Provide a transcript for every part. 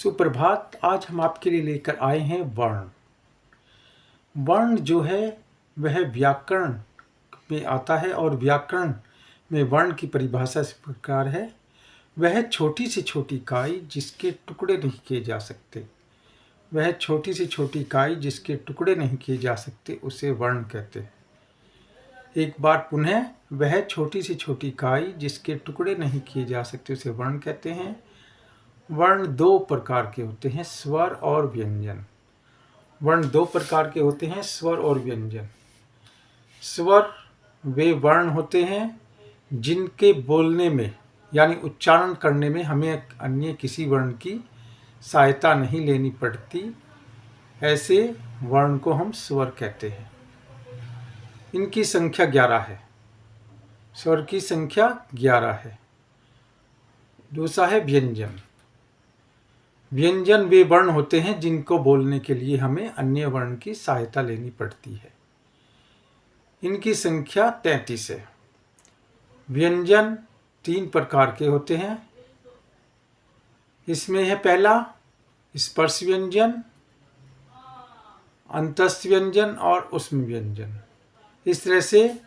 सुप्रभात। आज हम आपके लिए लेकर आए हैं वर्ण। वर्ण जो है वह व्याकरण में आता है और व्याकरण में वर्ण की परिभाषा इस प्रकार है, वह छोटी से छोटी इकाई जिसके टुकड़े नहीं किए जा सकते। वह छोटी से छोटी इकाई जिसके टुकड़े नहीं किए जा सकते उसे वर्ण कहते हैं। एक बार पुनः, वह छोटी से छोटी इकाई जिसके टुकड़े नहीं किए जा सकते उसे वर्ण कहते हैं। वर्ण दो प्रकार के होते हैं, स्वर और व्यंजन। वर्ण दो प्रकार के होते हैं, स्वर और व्यंजन। स्वर वे वर्ण होते हैं जिनके बोलने में यानी उच्चारण करने में हमें अन्य किसी वर्ण की सहायता नहीं लेनी पड़ती, ऐसे वर्ण को हम स्वर कहते हैं। इनकी संख्या 11 है। स्वर की संख्या 11 है। दूसरा है व्यंजन। व्यंजन वे वर्ण होते हैं जिनको बोलने के लिए हमें अन्य वर्ण की सहायता लेनी पड़ती है। इनकी संख्या 33 है। व्यंजन 3 प्रकार के होते हैं। इसमें है पहला स्पर्श व्यंजन, अंतस्थ व्यंजन और ऊष्म व्यंजन। इस तरह से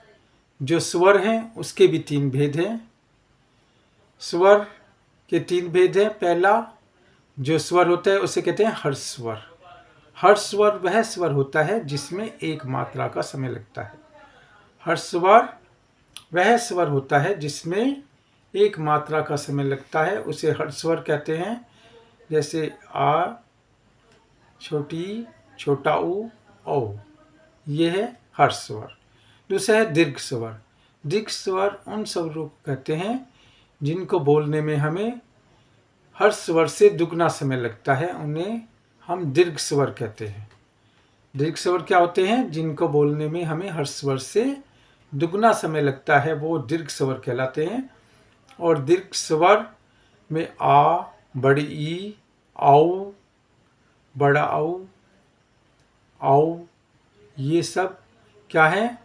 जो स्वर हैं उसके भी 3 भेद हैं। स्वर के 3 भेद हैं। पहला जो स्वर होता है उसे कहते हैं हर्ष स्वर। हर्ष स्वर वह स्वर होता है जिसमें एक मात्रा का समय लगता है। हर्ष स्वर वह स्वर होता है जिसमें एक मात्रा का समय लगता है, उसे हर्ष स्वर कहते हैं। जैसे आ, छोटी, छोटा ऊ, औ, ये है हर्ष स्वर। दूसरा है दीर्घ स्वर। दीर्घ स्वर उन स्वरों को कहते हैं जिनको बोलने में हमें हर्ष स्वर से दुगना समय लगता है, उन्हें हम दीर्घ स्वर कहते हैं। दीर्घ स्वर क्या होते हैं? जिनको बोलने में हमें हर्ष स्वर से दुगना समय लगता है, वो दीर्घ स्वर कहलाते हैं। और दीर्घ स्वर में आ, बड़ी ई, औ, बड़ा औ, ये सब क्या है?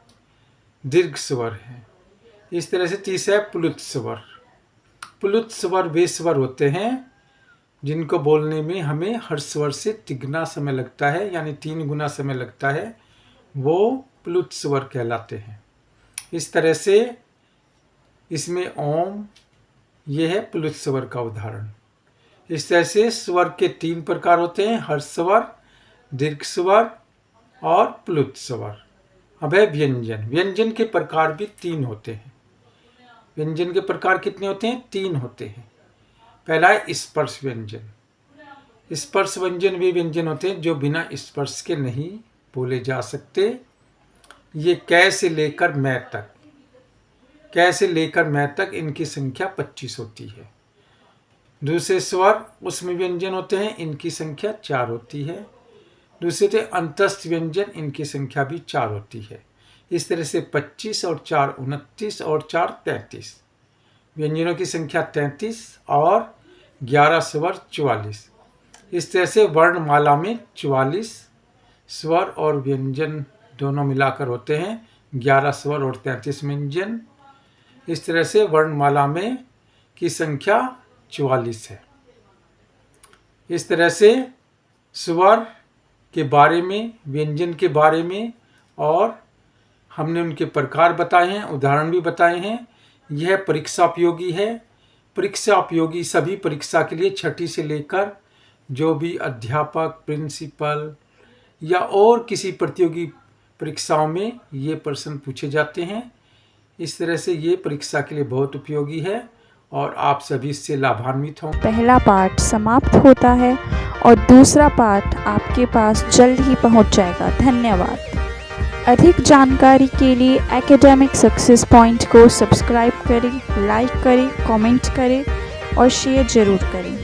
दीर्घ स्वर है। इस तरह से तीसरा है प्लुत स्वर। प्लुत स्वर वे स्वर होते हैं जिनको बोलने में हमें हर्ष स्वर से तिगुना समय लगता है, यानी 3 गुना समय लगता है, वो प्लुत स्वर कहलाते हैं। इस तरह से इसमें ओम, ये है प्लुत स्वर का उदाहरण। इस तरह से स्वर के 3 प्रकार होते हैं, हर्ष स्वर, दीर्घ स्वर और प्लुत स्वर। अब है व्यंजन। व्यंजन के प्रकार भी 3 होते हैं। व्यंजन के प्रकार कितने होते हैं? 3 होते हैं। पहला है स्पर्श व्यंजन। स्पर्श व्यंजन वे व्यंजन होते हैं जो बिना स्पर्श के नहीं बोले जा सकते। ये कै से लेकर मै तक, कै से लेकर मै तक इनकी संख्या 25 होती है। दूसरे स्वर ऊष्म व्यंजन होते हैं, इनकी संख्या 4 होती है। दूसरे थे अंतस्थ व्यंजन, इनकी संख्या भी 4 होती है। इस तरह से 25 और 4 29 और 4 33 व्यंजनों की संख्या 33 और 11 स्वर 44। इस तरह से वर्णमाला में 44 स्वर और व्यंजन दोनों मिलाकर होते हैं 11 स्वर और 33 व्यंजन। इस तरह से वर्णमाला में की संख्या 44 है। इस तरह से स्वर के बारे में, व्यंजन के बारे में और हमने उनके प्रकार बताए हैं, उदाहरण भी बताए हैं। यह परीक्षा उपयोगी है। परीक्षा उपयोगी सभी परीक्षा के लिए 6ठी से लेकर जो भी अध्यापक, प्रिंसिपल या और किसी प्रतियोगी परीक्षाओं में ये प्रश्न पूछे जाते हैं। इस तरह से ये परीक्षा के लिए बहुत उपयोगी है और आप सभी इससे लाभान्वित हों। पहला पाठ समाप्त होता है और दूसरा पाठ आपके पास जल्द ही पहुंच जाएगा। धन्यवाद। अधिक जानकारी के लिए एकेडमिक सक्सेस पॉइंट को सब्सक्राइब करें, लाइक करें, कमेंट करें और शेयर ज़रूर करें।